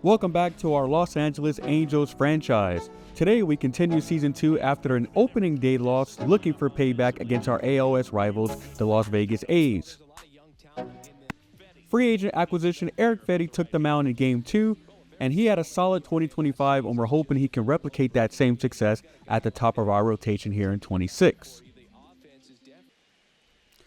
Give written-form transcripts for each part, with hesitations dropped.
Welcome back to our Los Angeles Angels franchise. Today we continue Season 2 after an opening day loss, looking for payback against our ALS rivals, the Las Vegas A's. Free agent acquisition Erick Fedde took the mound in Game 2, and he had a solid 2025, and we're hoping he can replicate that same success at the top of our rotation here in 26.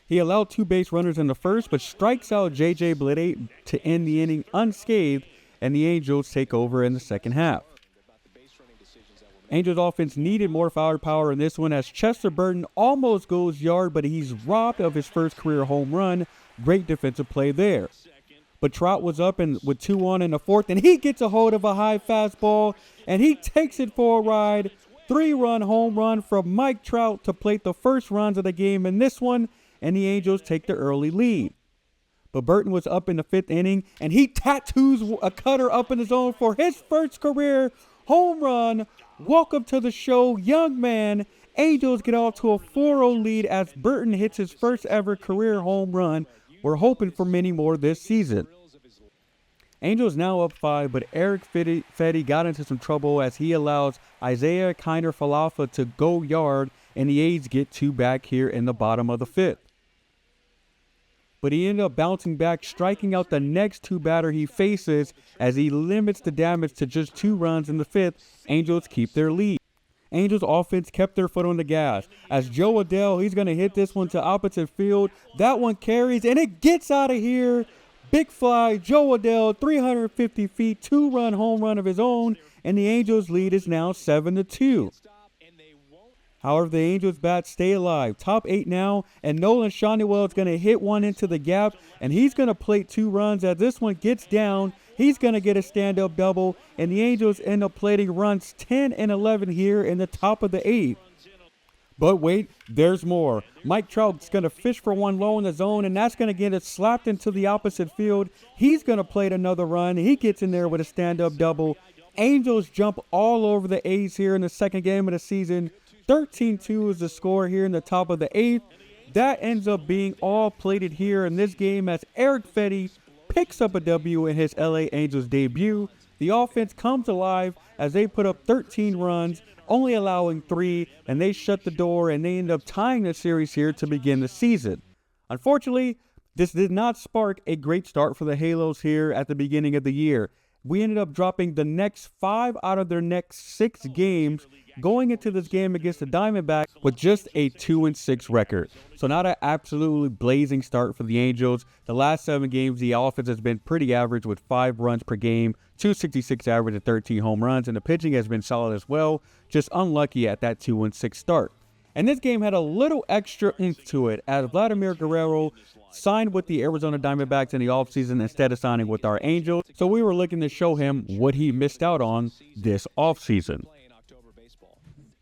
He allowed 2 base runners in the first, but strikes out J.J. Bleday to end the inning unscathed, and the Angels take over in the second half. Angels offense needed more firepower in this one as Chester Burton almost goes yard, but he's robbed of his first career home run. Great defensive play there. But Trout was up with 2 on in the fourth, and he gets a hold of a high fastball, and he takes it for a ride. 3-run home run from Mike Trout to plate the first runs of the game in this one, and the Angels take the early lead. But Burton was up in the 5th inning, and he tattoos a cutter up in the zone for his first career home run. Welcome to the show, young man. Angels get off to a 4-0 lead as Burton hits his first ever career home run. We're hoping for many more this season. Angels now up 5, but Erick Fedde got into some trouble as he allows Isaiah Kiner-Falefa to go yard, and the A's get 2 back here in the bottom of the 5th. But he ended up bouncing back, striking out the next 2 batters he faces as he limits the damage to just 2 runs in the 5th. Angels keep their lead. Angels offense kept their foot on the gas as Joe Adell, he's going to hit this one to opposite field. That one carries, and it gets out of here. Big fly, Joe Adell, 350 feet, 2-run home run of his own, and the Angels' lead is now 7-2. However, the Angels' bats stay alive. Top 8 now, and Nolan Shawniewell is going to hit one into the gap, and he's going to plate 2 runs. As this one gets down, he's going to get a stand-up double, and the Angels end up plating runs 10 and 11 here in the top of the 8th. But wait, there's more. Mike Trout's going to fish for one low in the zone, and that's going to get it slapped into the opposite field. He's going to plate another run. He gets in there with a stand-up double. Angels jump all over the A's here in the second game of the season. 13-2 is the score here in the top of the 8th. That ends up being all plated here in this game as Erick Fedde picks up a W in his LA Angels debut. The offense comes alive as they put up 13 runs, only allowing 3, and they shut the door, and they end up tying the series here to begin the season. Unfortunately, this did not spark a great start for the Halos here at the beginning of the year. We ended up dropping the next 5 out of their next 6 games, going into this game against the Diamondbacks with just a 2-6 record. So not an absolutely blazing start for the Angels. The last 7 games, the offense has been pretty average with 5 runs per game, 266 average and 13 home runs, and the pitching has been solid as well, just unlucky at that 2-6 start. And this game had a little extra oomph to it as Vladimir Guerrero signed with the Arizona Diamondbacks in the offseason instead of signing with our Angels. So we were looking to show him what he missed out on this offseason.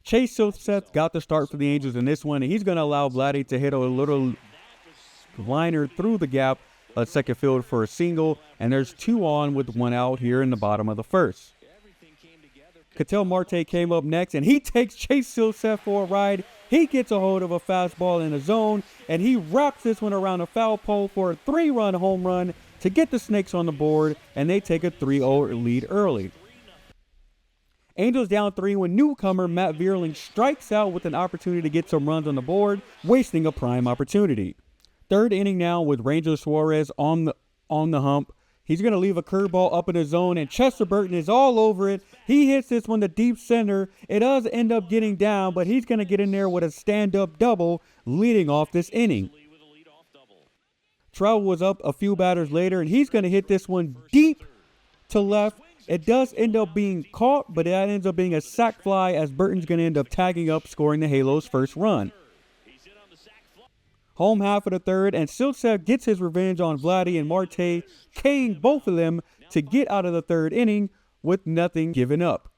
Chase Silseth got the start for the Angels in this one, and he's going to allow Vladdy to hit a little liner through the gap at second field for a single, and there's 2 on with 1 out here in the bottom of the 1st. Ketel Marte came up next, and he takes Chase Silseth for a ride. He gets a hold of a fastball in the zone, and he wraps this one around a foul pole for a 3-run home run to get the Snakes on the board, and they take a 3-0 lead early. Angels down 3 when newcomer Matt Vierling strikes out with an opportunity to get some runs on the board, wasting a prime opportunity. 3rd inning now with Ranger Suarez on the hump. He's going to leave a curveball up in the zone, and Chester Burton is all over it. He hits this one to deep center. It does end up getting down, but he's going to get in there with a stand-up double, leading off this inning. Trout was up a few batters later, and he's going to hit this one deep to left. It does end up being caught, but that ends up being a sac fly as Burton's going to end up tagging up, scoring the Halos' first run. Home half of the 3rd, and Silseth gets his revenge on Vladdy and Marte, K'ing both of them to get out of the 3rd inning with nothing given up.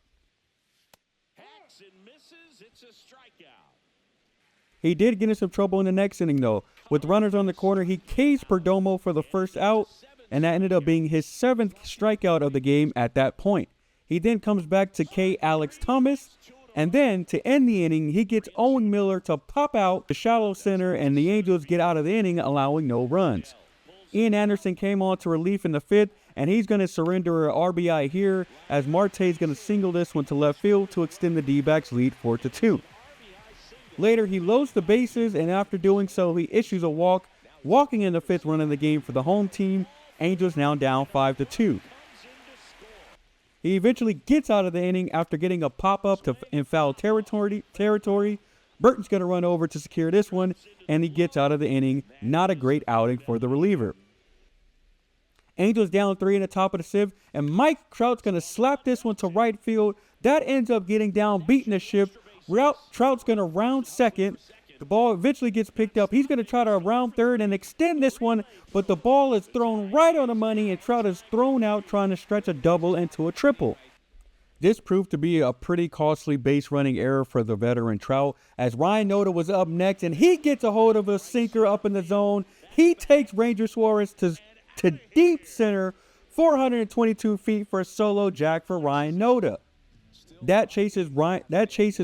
He did get in some trouble in the next inning, though. With runners on the corner, he K's Perdomo for the first out, and that ended up being his 7th strikeout of the game at that point. He then comes back to K. Alex Thomas, and then to end the inning, he gets Owen Miller to pop out the shallow center, and the Angels get out of the inning, allowing no runs. Ian Anderson came on to relief in the 5th, and he's going to surrender an RBI here as Marte's going to single this one to left field to extend the D-backs lead 4-2. Later, he loads the bases, and after doing so, he issues a walk, walking in the 5th run of the game for the home team. Angels now down 5-2. He eventually gets out of the inning after getting a pop-up in foul territory. Burton's going to run over to secure this one, and he gets out of the inning. Not a great outing for the reliever. Angels down 3 in the top of the 7th, and Mike Trout's going to slap this one to right field. That ends up getting down, beating the ship. Trout's going to round second. The ball eventually gets picked up. He's going to try to round third and extend this one, but the ball is thrown right on the money, and Trout is thrown out trying to stretch a double into a triple. This proved to be a pretty costly base running error for the veteran Trout, as Ryan Noda was up next, and he gets a hold of a sinker up in the zone. He takes Ranger Suarez to deep center, 422 feet for a solo jack for Ryan Noda. That chases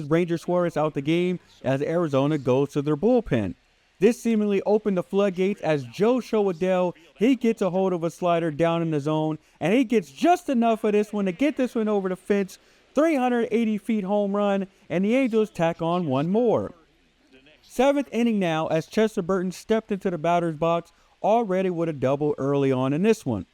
Ranger Suarez out the game as Arizona goes to their bullpen. This seemingly opened the floodgates as Joe Showadell, he gets a hold of a slider down in the zone, and he gets just enough of this one to get this one over the fence. 380 feet home run, and the Angels tack on one more. 7th inning now as Chester Burton stepped into the batter's box already with a double early on in this one.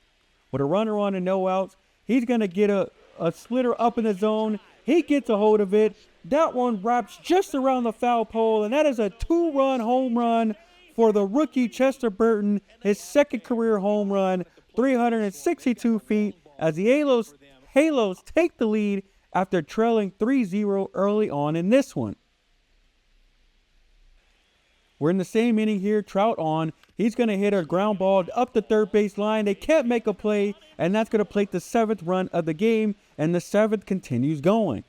With a runner on and no outs, he's going to get a slitter up in the zone. He gets a hold of it. That one wraps just around the foul pole, and that is a 2-run home run for the rookie Chester Burton, his 2nd career home run, 362 feet, as the Halos take the lead after trailing 3-0 early on in this one. We're in the same inning here. Trout on. He's going to hit a ground ball up the third base line. They can't make a play, and that's going to plate the 7th run of the game, and the 7th continues going.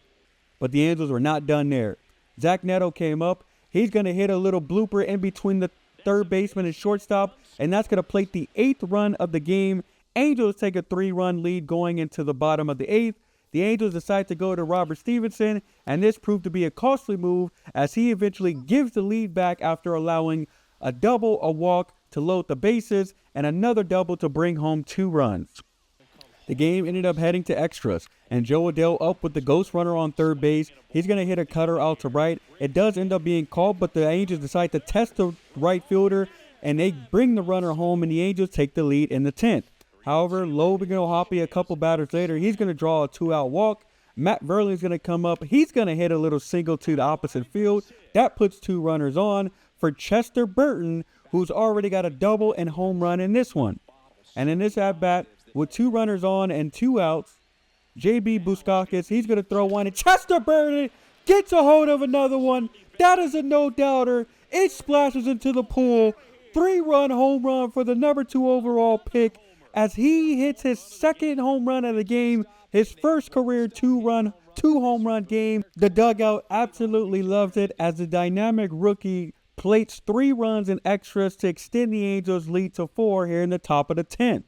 But the Angels were not done there. Zach Neto came up. He's going to hit a little blooper in between the third baseman and shortstop, and that's going to plate the 8th run of the game. Angels take a 3-run lead going into the bottom of the 8th. The Angels decide to go to Robert Stevenson, and this proved to be a costly move as he eventually gives the lead back after allowing a double, a walk to load the bases, and another double to bring home 2 runs. The game ended up heading to extras, and Joe Adell up with the ghost runner on third base. He's going to hit a cutter out to right. It does end up being called, but the Angels decide to test the right fielder, and they bring the runner home, and the Angels take the lead in the 10th. However, Logan O'Hoppe, a couple batters later, he's going to draw a 2-out walk. Matt Verlin's going to come up. He's going to hit a little single to the opposite field. That puts 2 runners on for Chester Burton, who's already got a double and home run in this one. And in this at-bat, with 2 runners on and 2 outs, J.B. Buskakis, he's going to throw one, and Chester Burton gets a hold of another one. That is a no-doubter. It splashes into the pool. 3-run home run for the number 2 overall pick as he hits his 2nd home run of the game, his first career 2-home run game. The dugout absolutely loves it as the dynamic rookie plates 3 runs in extras to extend the Angels' lead to 4 here in the top of the 10th.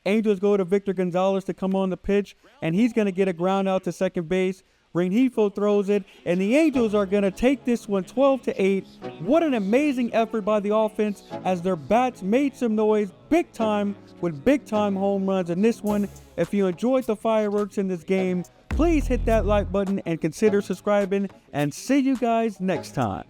Angels go to Victor Gonzalez to come on the pitch, and he's going to get a ground out to second base. Rengifo throws it, and the Angels are going to take this one 12-8. What an amazing effort by the offense as their bats made some noise big time with big-time home runs in this one. If you enjoyed the fireworks in this game, please hit that like button and consider subscribing, and see you guys next time.